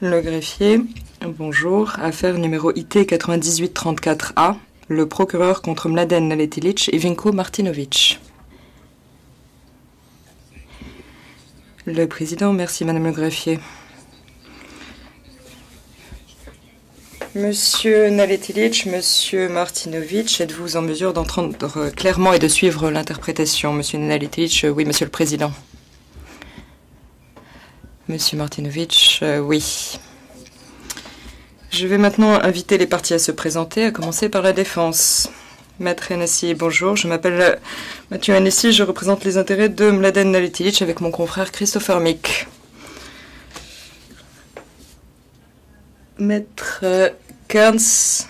Le greffier, bonjour. Affaire numéro IT 9834A. Le procureur contre Mladen Naletilić et Vinko Martinović. Le président, merci madame le greffier. Monsieur Naletilić, monsieur Martinović, êtes-vous en mesure d'entendre clairement et de suivre l'interprétation? Monsieur Naletilić, oui, monsieur le président. Monsieur Martinović, oui. Je vais maintenant inviter les parties à se présenter, à commencer par la défense. Maître Hennessy, bonjour, je m'appelle Mathieu Hennessy, je représente les intérêts de Mladen Naletilić avec mon confrère Christopher Mick. Maître Kearns,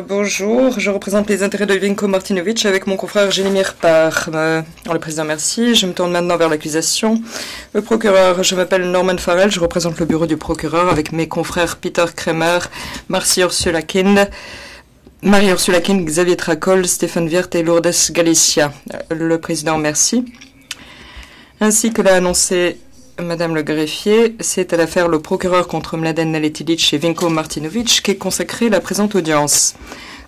bonjour, je représente les intérêts de Vinko Martinović avec mon confrère Jelimir Par. Le président, merci. Je me tourne maintenant vers l'accusation. Le procureur, je m'appelle Norman Farrell, je représente le bureau du procureur avec mes confrères Peter Kremer, Marie-Ursula Kind, Xavier Tracol, Stéphane Wirth et Lourdes Galicia. Le président, merci. Ainsi que l'a annoncé Madame le greffier, c'est à l'affaire le procureur contre Mladen Naletilić et Vinko Martinović qu'est consacrée la présente audience.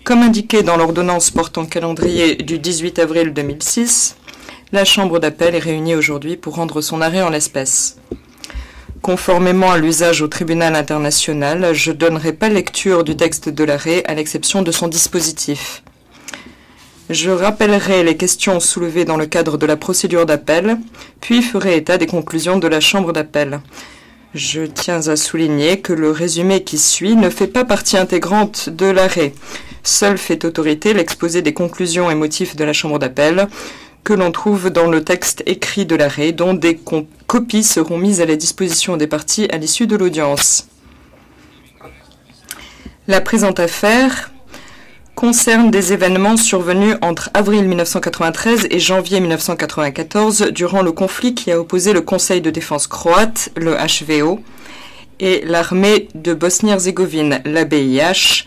Comme indiqué dans l'ordonnance portant calendrier du 18 avril 2006, la Chambre d'appel est réunie aujourd'hui pour rendre son arrêt en l'espèce. Conformément à l'usage au tribunal international, je ne donnerai pas lecture du texte de l'arrêt à l'exception de son dispositif. Je rappellerai les questions soulevées dans le cadre de la procédure d'appel, puis ferai état des conclusions de la Chambre d'appel. Je tiens à souligner que le résumé qui suit ne fait pas partie intégrante de l'arrêt. Seul fait autorité l'exposé des conclusions et motifs de la Chambre d'appel, que l'on trouve dans le texte écrit de l'arrêt, dont des copies seront mises à la disposition des parties à l'issue de l'audience. La présente affaire concerne des événements survenus entre avril 1993 et janvier 1994 durant le conflit qui a opposé le Conseil de défense croate, le HVO, et l'armée de Bosnie-Herzégovine, l'ABIH,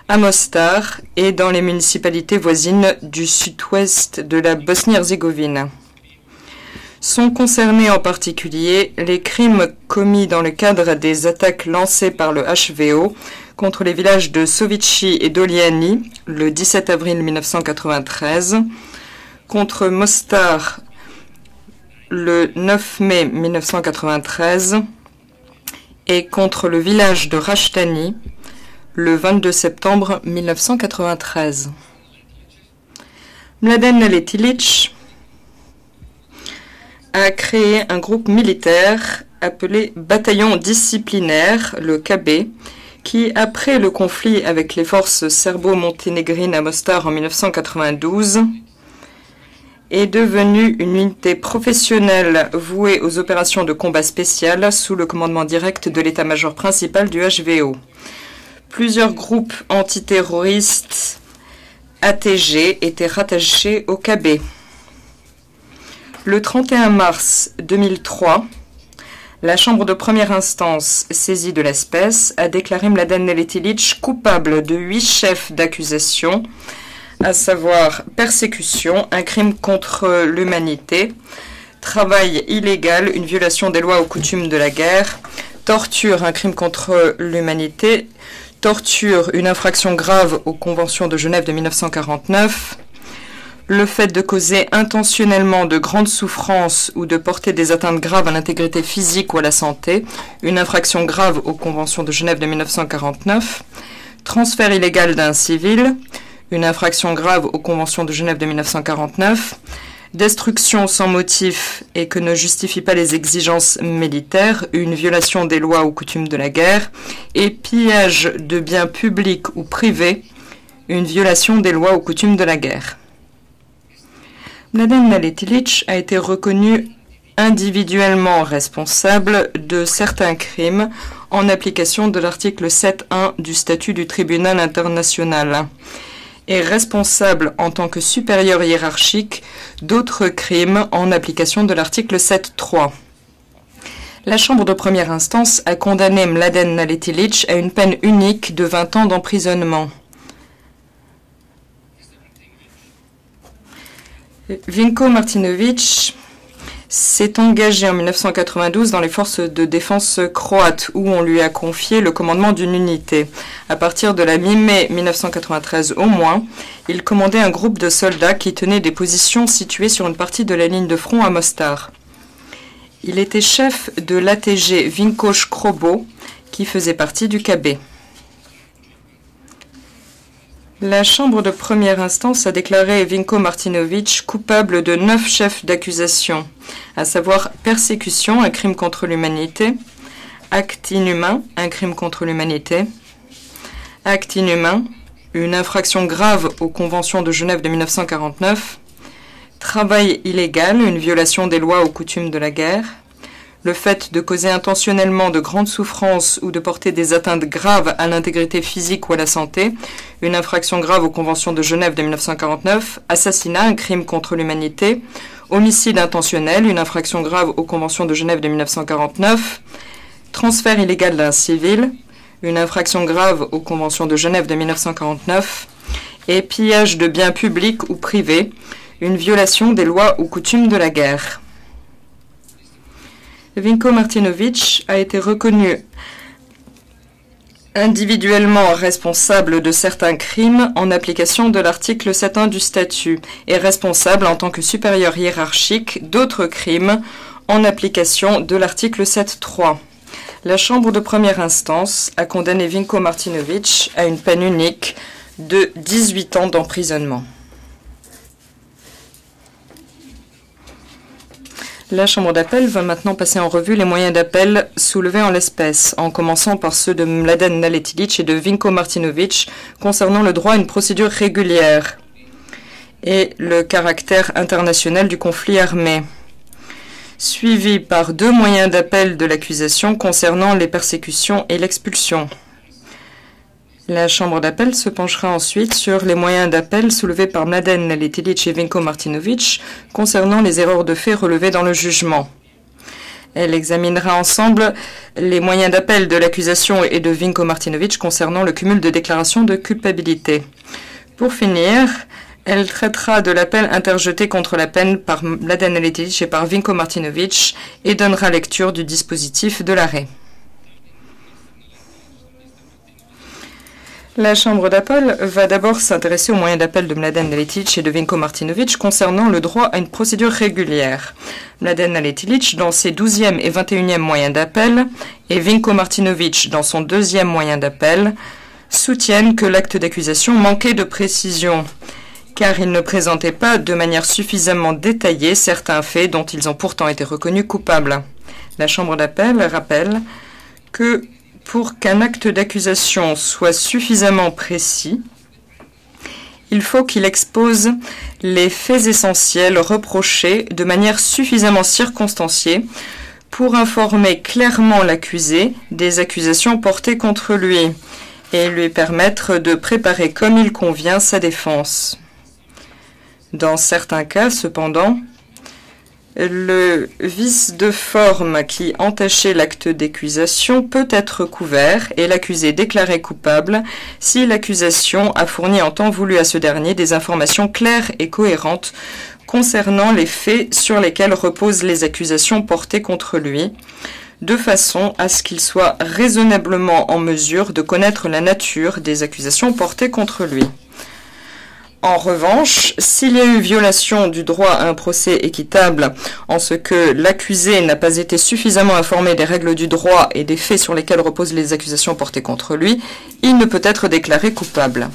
à Mostar et dans les municipalités voisines du sud-ouest de la Bosnie-Herzégovine. Sont concernés en particulier les crimes commis dans le cadre des attaques lancées par le HVO contre les villages de Sovići et Doljani le 17 avril 1993, contre Mostar le 9 mai 1993 et contre le village de Rashtani le 22 septembre 1993. Mladen Naletilić a créé un groupe militaire appelé Bataillon disciplinaire, le KB, qui, après le conflit avec les forces serbo-monténégrines à Mostar en 1992, est devenu une unité professionnelle vouée aux opérations de combat spécial sous le commandement direct de l'état-major principal du HVO. Plusieurs groupes antiterroristes ATG étaient rattachés au KB. Le 31 mars 2003, la Chambre de première instance, saisie de l'espèce, a déclaré Mladen Naletilić coupable de 8 chefs d'accusation, à savoir persécution, un crime contre l'humanité, travail illégal, une violation des lois ou coutumes de la guerre, torture, un crime contre l'humanité, torture, une infraction grave aux conventions de Genève de 1949, le fait de causer intentionnellement de grandes souffrances ou de porter des atteintes graves à l'intégrité physique ou à la santé, une infraction grave aux conventions de Genève de 1949, transfert illégal d'un civil, une infraction grave aux conventions de Genève de 1949, destruction sans motif et que ne justifie pas les exigences militaires, une violation des lois ou coutumes de la guerre, et pillage de biens publics ou privés, une violation des lois ou coutumes de la guerre. Mladen Naletilić a été reconnu individuellement responsable de certains crimes en application de l'article 7.1 du statut du tribunal international et responsable en tant que supérieur hiérarchique d'autres crimes en application de l'article 7.3. La Chambre de première instance a condamné Mladen Naletilić à une peine unique de 20 ans d'emprisonnement. Vinko Martinović s'est engagé en 1992 dans les forces de défense croates où on lui a confié le commandement d'une unité. À partir de la mi-mai 1993 au moins, il commandait un groupe de soldats qui tenaient des positions situées sur une partie de la ligne de front à Mostar. Il était chef de l'ATG Vinko Škrobo qui faisait partie du KB. La Chambre de première instance a déclaré Vinko Martinović coupable de 9 chefs d'accusation, à savoir persécution, un crime contre l'humanité, acte inhumain, un crime contre l'humanité, acte inhumain, une infraction grave aux conventions de Genève de 1949, travail illégal, une violation des lois ou coutumes de la guerre, le fait de causer intentionnellement de grandes souffrances ou de porter des atteintes graves à l'intégrité physique ou à la santé, une infraction grave aux conventions de Genève de 1949, assassinat, un crime contre l'humanité, homicide intentionnel, une infraction grave aux conventions de Genève de 1949, transfert illégal d'un civil, une infraction grave aux conventions de Genève de 1949, et pillage de biens publics ou privés, une violation des lois ou coutumes de la guerre. Vinko Martinović a été reconnu individuellement responsable de certains crimes en application de l'article 7.1 du statut et responsable en tant que supérieur hiérarchique d'autres crimes en application de l'article 7.3. La Chambre de première instance a condamné Vinko Martinović à une peine unique de 18 ans d'emprisonnement. La Chambre d'appel va maintenant passer en revue les moyens d'appel soulevés en l'espèce, en commençant par ceux de Mladen Naletilić et de Vinko Martinović concernant le droit à une procédure régulière et le caractère international du conflit armé, suivi par 2 moyens d'appel de l'accusation concernant les persécutions et l'expulsion. La Chambre d'appel se penchera ensuite sur les moyens d'appel soulevés par Mladen Naletilić et Vinko Martinović concernant les erreurs de fait relevées dans le jugement. Elle examinera ensemble les moyens d'appel de l'accusation et de Vinko Martinović concernant le cumul de déclarations de culpabilité. Pour finir, elle traitera de l'appel interjeté contre la peine par Mladen Naletilić et par Vinko Martinović et donnera lecture du dispositif de l'arrêt. La Chambre d'appel va d'abord s'intéresser aux moyens d'appel de Mladen Naletilić et de Vinko Martinović concernant le droit à une procédure régulière. Mladen Naletilić dans ses 12e et 21e moyens d'appel et Vinko Martinović dans son 2e moyen d'appel soutiennent que l'acte d'accusation manquait de précision, car il ne présentait pas de manière suffisamment détaillée certains faits dont ils ont pourtant été reconnus coupables. La Chambre d'appel rappelle que pour qu'un acte d'accusation soit suffisamment précis, il faut qu'il expose les faits essentiels reprochés de manière suffisamment circonstanciée pour informer clairement l'accusé des accusations portées contre lui et lui permettre de préparer comme il convient sa défense. Dans certains cas, cependant, le vice de forme qui entachait l'acte d'accusation peut être couvert et l'accusé déclaré coupable si l'accusation a fourni en temps voulu à ce dernier des informations claires et cohérentes concernant les faits sur lesquels reposent les accusations portées contre lui, de façon à ce qu'il soit raisonnablement en mesure de connaître la nature des accusations portées contre lui. En revanche, s'il y a eu violation du droit à un procès équitable en ce que l'accusé n'a pas été suffisamment informé des règles du droit et des faits sur lesquels reposent les accusations portées contre lui, il ne peut être déclaré coupable.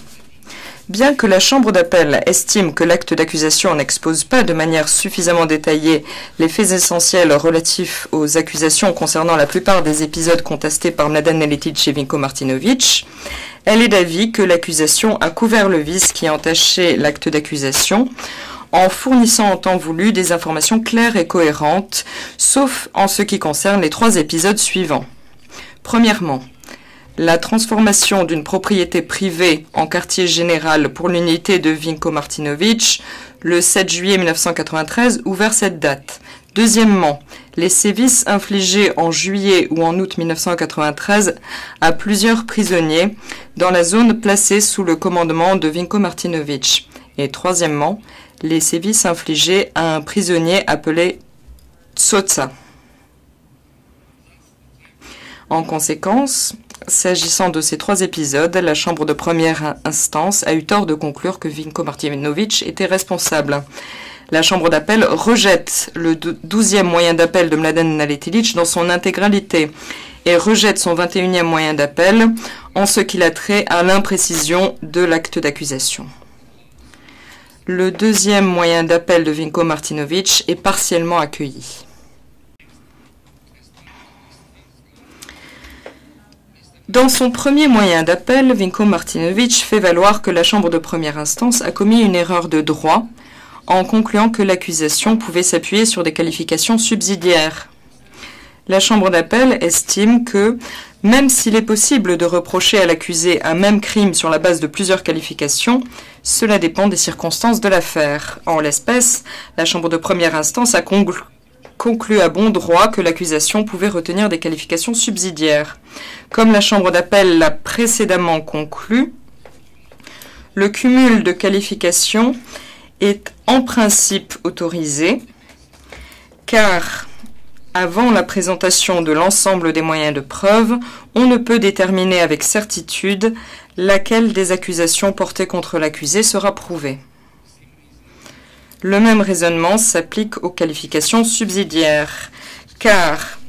Bien que la Chambre d'appel estime que l'acte d'accusation n'expose pas de manière suffisamment détaillée les faits essentiels relatifs aux accusations concernant la plupart des épisodes contestés par Mladen Naletilić et Vinko Martinović, elle est d'avis que l'accusation a couvert le vice qui entachait l'acte d'accusation en fournissant en temps voulu des informations claires et cohérentes, sauf en ce qui concerne les 3 épisodes suivants. Premièrement, la transformation d'une propriété privée en quartier général pour l'unité de Vinko Martinović le 7 juillet 1993 ou vers cette date. Deuxièmement, les sévices infligés en juillet ou en août 1993 à plusieurs prisonniers dans la zone placée sous le commandement de Vinko Martinović. Et troisièmement, les sévices infligés à un prisonnier appelé Tsotsa. En conséquence, s'agissant de ces 3 épisodes, la Chambre de première instance a eu tort de conclure que Vinko Martinović était responsable. La Chambre d'appel rejette le 12e moyen d'appel de Mladen Naletilić dans son intégralité et rejette son 21e moyen d'appel en ce qu'il a trait à l'imprécision de l'acte d'accusation. Le 2e moyen d'appel de Vinko Martinović est partiellement accueilli. Dans son premier moyen d'appel, Vinko Martinović fait valoir que la Chambre de première instance a commis une erreur de droit en concluant que l'accusation pouvait s'appuyer sur des qualifications subsidiaires. La Chambre d'appel estime que, même s'il est possible de reprocher à l'accusé un même crime sur la base de plusieurs qualifications, cela dépend des circonstances de l'affaire. En l'espèce, la Chambre de première instance a conclu à bon droit que l'accusation pouvait retenir des qualifications subsidiaires. Comme la Chambre d'appel l'a précédemment conclu, le cumul de qualifications est en principe autorisé, car avant la présentation de l'ensemble des moyens de preuve, on ne peut déterminer avec certitude laquelle des accusations portées contre l'accusé sera prouvée. Le même raisonnement s'applique aux qualifications subsidiaires, car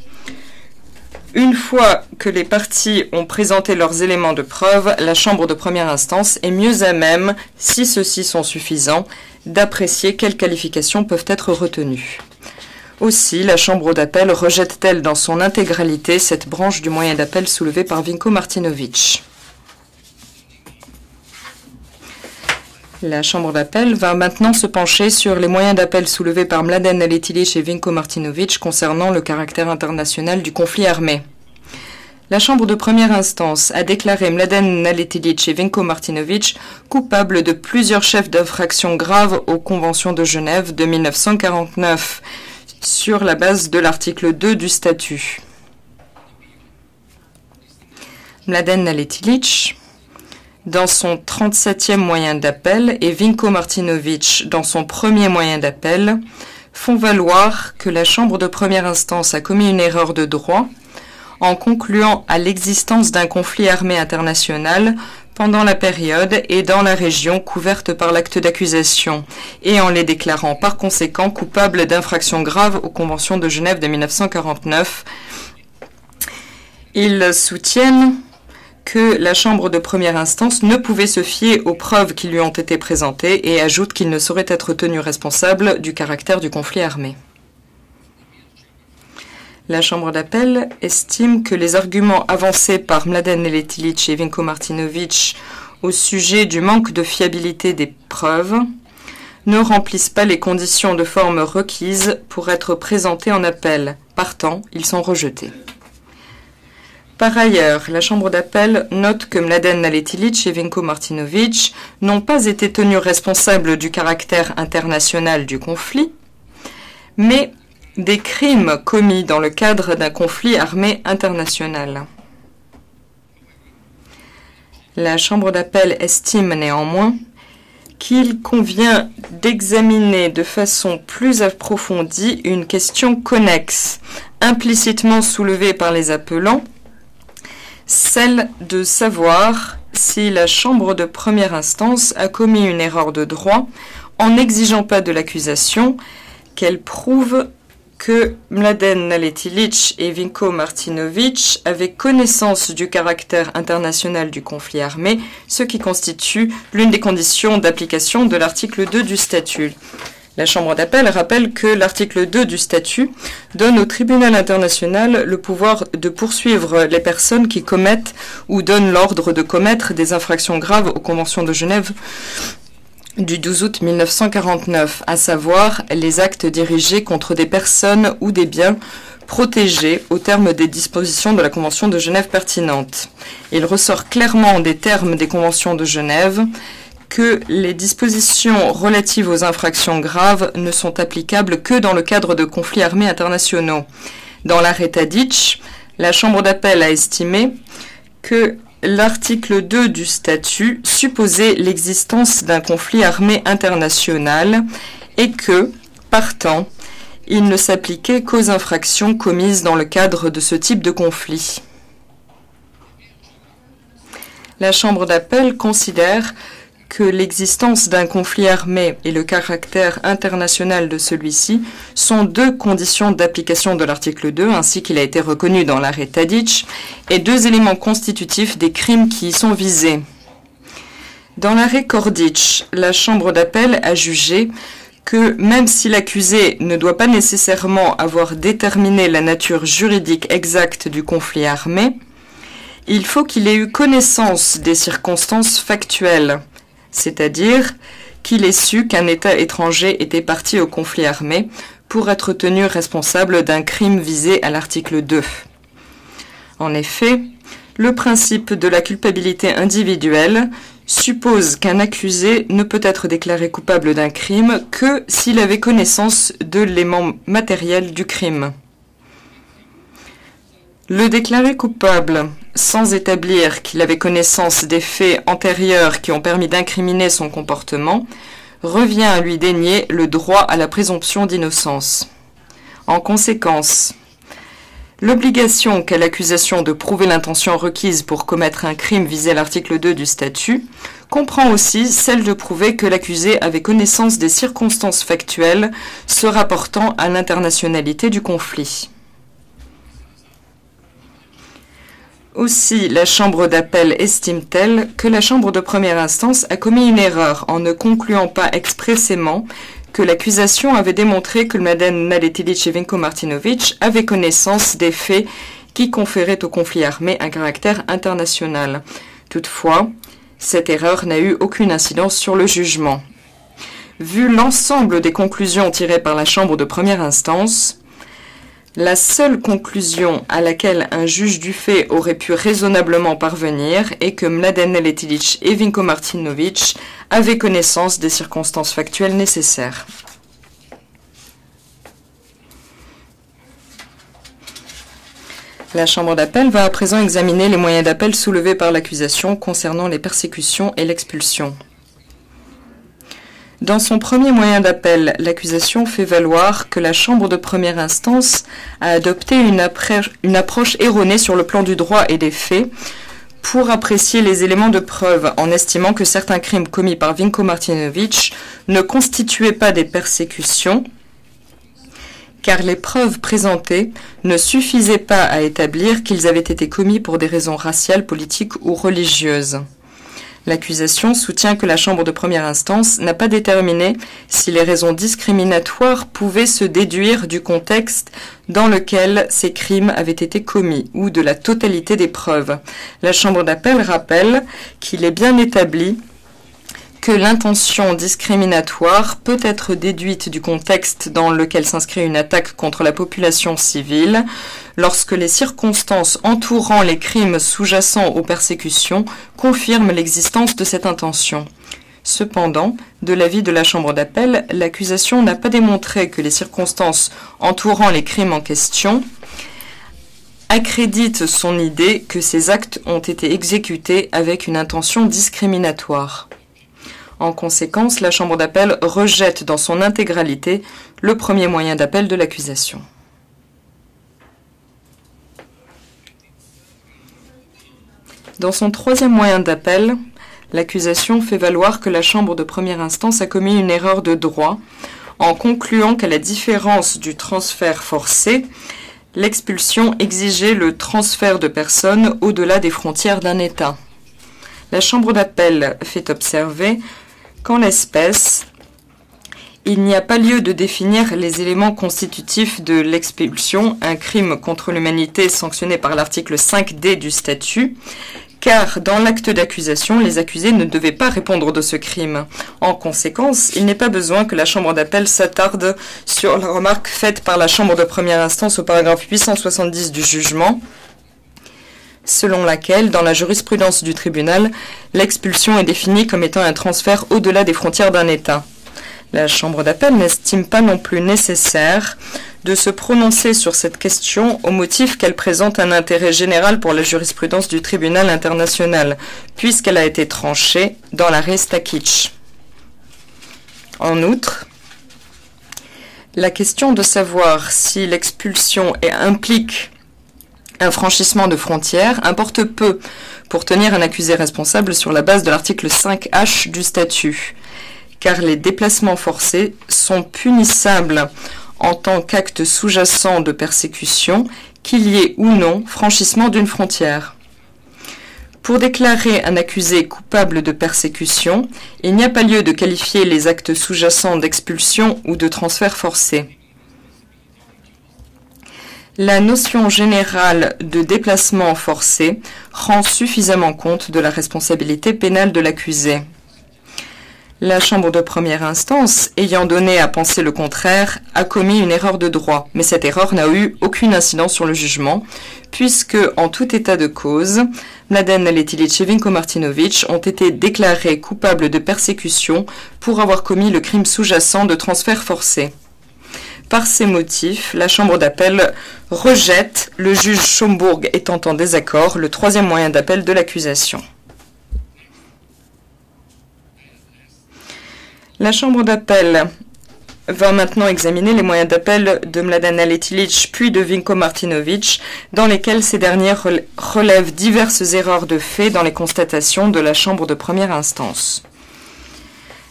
une fois que les parties ont présenté leurs éléments de preuve, la Chambre de première instance est mieux à même, si ceux-ci sont suffisants, d'apprécier quelles qualifications peuvent être retenues. Aussi, la Chambre d'appel rejette-t-elle dans son intégralité cette branche du moyen d'appel soulevé par Vinko Martinović. La Chambre d'appel va maintenant se pencher sur les moyens d'appel soulevés par Mladen Naletilić et Vinko Martinović concernant le caractère international du conflit armé. La Chambre de première instance a déclaré Mladen Naletilić et Vinko Martinović coupables de plusieurs chefs d'infraction graves aux conventions de Genève de 1949, sur la base de l'article 2 du statut. Mladen Naletilić, dans son 37e moyen d'appel, et Vinko Martinović, dans son premier moyen d'appel, font valoir que la Chambre de première instance a commis une erreur de droit en concluant à l'existence d'un conflit armé international pendant la période et dans la région couverte par l'acte d'accusation, et en les déclarant par conséquent coupables d'infractions graves aux conventions de Genève de 1949. Ils soutiennent que la Chambre de première instance ne pouvait se fier aux preuves qui lui ont été présentées et ajoutent qu'il ne saurait être tenu responsable du caractère du conflit armé. La Chambre d'appel estime que les arguments avancés par Mladen Naletilić et Vinko Martinović au sujet du manque de fiabilité des preuves ne remplissent pas les conditions de forme requises pour être présentés en appel. Partant, ils sont rejetés. Par ailleurs, la Chambre d'appel note que Mladen Naletilić et Vinko Martinović n'ont pas été tenus responsables du caractère international du conflit, mais des crimes commis dans le cadre d'un conflit armé international. La Chambre d'appel estime néanmoins qu'il convient d'examiner de façon plus approfondie une question connexe, implicitement soulevée par les appelants, celle de savoir si la Chambre de première instance a commis une erreur de droit en n'exigeant pas de l'accusation qu'elle prouve que Mladen Naletilić et Vinko Martinović avaient connaissance du caractère international du conflit armé, ce qui constitue l'une des conditions d'application de l'article 2 du statut. La Chambre d'appel rappelle que l'article 2 du statut donne au tribunal international le pouvoir de poursuivre les personnes qui commettent ou donnent l'ordre de commettre des infractions graves aux conventions de Genève du 12 août 1949, à savoir les actes dirigés contre des personnes ou des biens protégés au terme des dispositions de la Convention de Genève pertinente. Il ressort clairement des termes des conventions de Genève que les dispositions relatives aux infractions graves ne sont applicables que dans le cadre de conflits armés internationaux. Dans l'arrêt Tadić, la Chambre d'appel a estimé que l'article 2 du statut supposait l'existence d'un conflit armé international et que, partant, il ne s'appliquait qu'aux infractions commises dans le cadre de ce type de conflit. La Chambre d'appel considère que l'existence d'un conflit armé et le caractère international de celui-ci sont deux conditions d'application de l'article 2, ainsi qu'il a été reconnu dans l'arrêt Tadić, et deux éléments constitutifs des crimes qui y sont visés. Dans l'arrêt Kordić, la Chambre d'appel a jugé que même si l'accusé ne doit pas nécessairement avoir déterminé la nature juridique exacte du conflit armé, il faut qu'il ait eu connaissance des circonstances factuelles, c'est-à-dire qu'il ait su qu'un État étranger était parti au conflit armé pour être tenu responsable d'un crime visé à l'article 2. En effet, le principe de la culpabilité individuelle suppose qu'un accusé ne peut être déclaré coupable d'un crime que s'il avait connaissance de l'élément matériel du crime. Le déclarer coupable sans établir qu'il avait connaissance des faits antérieurs qui ont permis d'incriminer son comportement revient à lui dénier le droit à la présomption d'innocence. En conséquence, l'obligation qu'a l'accusation de prouver l'intention requise pour commettre un crime visé à l'article 2 du statut comprend aussi celle de prouver que l'accusé avait connaissance des circonstances factuelles se rapportant à l'internationalité du conflit. Aussi, la Chambre d'appel estime-t-elle que la Chambre de première instance a commis une erreur en ne concluant pas expressément que l'accusation avait démontré que Mladen Naletić et Vinko Martinović avaient connaissance des faits qui conféraient au conflit armé un caractère international. Toutefois, cette erreur n'a eu aucune incidence sur le jugement. Vu l'ensemble des conclusions tirées par la Chambre de première instance, la seule conclusion à laquelle un juge du fait aurait pu raisonnablement parvenir est que Mladen Naletić et Vinko Martinović avaient connaissance des circonstances factuelles nécessaires. La Chambre d'appel va à présent examiner les moyens d'appel soulevés par l'accusation concernant les persécutions et l'expulsion. Dans son premier moyen d'appel, l'accusation fait valoir que la Chambre de première instance a adopté une approche erronée sur le plan du droit et des faits pour apprécier les éléments de preuve en estimant que certains crimes commis par Vinko Martinović ne constituaient pas des persécutions car les preuves présentées ne suffisaient pas à établir qu'ils avaient été commis pour des raisons raciales, politiques ou religieuses. L'accusation soutient que la Chambre de première instance n'a pas déterminé si les raisons discriminatoires pouvaient se déduire du contexte dans lequel ces crimes avaient été commis ou de la totalité des preuves. La Chambre d'appel rappelle qu'il est bien établi que l'intention discriminatoire peut être déduite du contexte dans lequel s'inscrit une attaque contre la population civile lorsque les circonstances entourant les crimes sous-jacents aux persécutions confirment l'existence de cette intention. Cependant, de l'avis de la Chambre d'appel, l'accusation n'a pas démontré que les circonstances entourant les crimes en question accréditent son idée que ces actes ont été exécutés avec une intention discriminatoire. En conséquence, la Chambre d'appel rejette dans son intégralité le premier moyen d'appel de l'accusation. Dans son troisième moyen d'appel, l'accusation fait valoir que la Chambre de première instance a commis une erreur de droit en concluant qu'à la différence du transfert forcé, l'expulsion exigeait le transfert de personnes au-delà des frontières d'un État. La Chambre d'appel fait observer qu'en l'espèce, il n'y a pas lieu de définir les éléments constitutifs de l'expulsion, un crime contre l'humanité sanctionné par l'article 5D du statut, car dans l'acte d'accusation, les accusés ne devaient pas répondre de ce crime. En conséquence, il n'est pas besoin que la Chambre d'appel s'attarde sur la remarque faite par la Chambre de première instance au paragraphe 870 du jugement, selon laquelle, dans la jurisprudence du tribunal, l'expulsion est définie comme étant un transfert au-delà des frontières d'un État. La Chambre d'appel n'estime pas non plus nécessaire de se prononcer sur cette question au motif qu'elle présente un intérêt général pour la jurisprudence du tribunal international, puisqu'elle a été tranchée dans l'arrêt Stakic. En outre, La question de savoir si l'expulsion implique un franchissement de frontières importe peu pour tenir un accusé responsable sur la base de l'article 5H du statut, car les déplacements forcés sont punissables en tant qu'acte sous-jacent de persécution, qu'il y ait ou non franchissement d'une frontière. Pour déclarer un accusé coupable de persécution, il n'y a pas lieu de qualifier les actes sous-jacents d'expulsion ou de transfert forcé. La notion générale de déplacement forcé rend suffisamment compte de la responsabilité pénale de l'accusé. La Chambre de première instance, ayant donné à penser le contraire, a commis une erreur de droit, mais cette erreur n'a eu aucune incidence sur le jugement, puisque, en tout état de cause, Mladen Naletilić et Vinko Martinović ont été déclarés coupables de persécution pour avoir commis le crime sous-jacent de transfert forcé. Par ces motifs, la Chambre d'appel rejette, le juge Schomburg étant en désaccord, le troisième moyen d'appel de l'accusation. La Chambre d'appel va maintenant examiner les moyens d'appel de Mladen Naletilić puis de Vinko Martinović, dans lesquels ces derniers relèvent diverses erreurs de fait dans les constatations de la Chambre de première instance.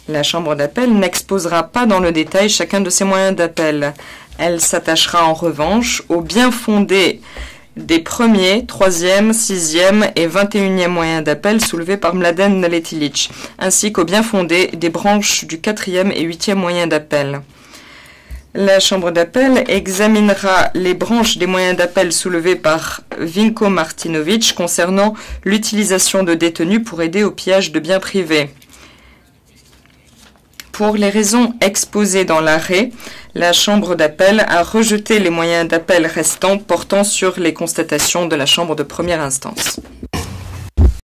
La Chambre d'appel n'exposera pas dans le détail chacun de ces moyens d'appel. Elle s'attachera en revanche au bien fondé des premiers, 3e, 6e et 21e moyens d'appel soulevés par Mladen Naletilić, ainsi qu'au bien fondé des branches du 4e et 8e moyen d'appel. La Chambre d'appel examinera les branches des moyens d'appel soulevés par Vinko Martinović concernant l'utilisation de détenus pour aider au pillage de biens privés. Pour les raisons exposées dans l'arrêt, la Chambre d'appel a rejeté les moyens d'appel restants portant sur les constatations de la Chambre de première instance.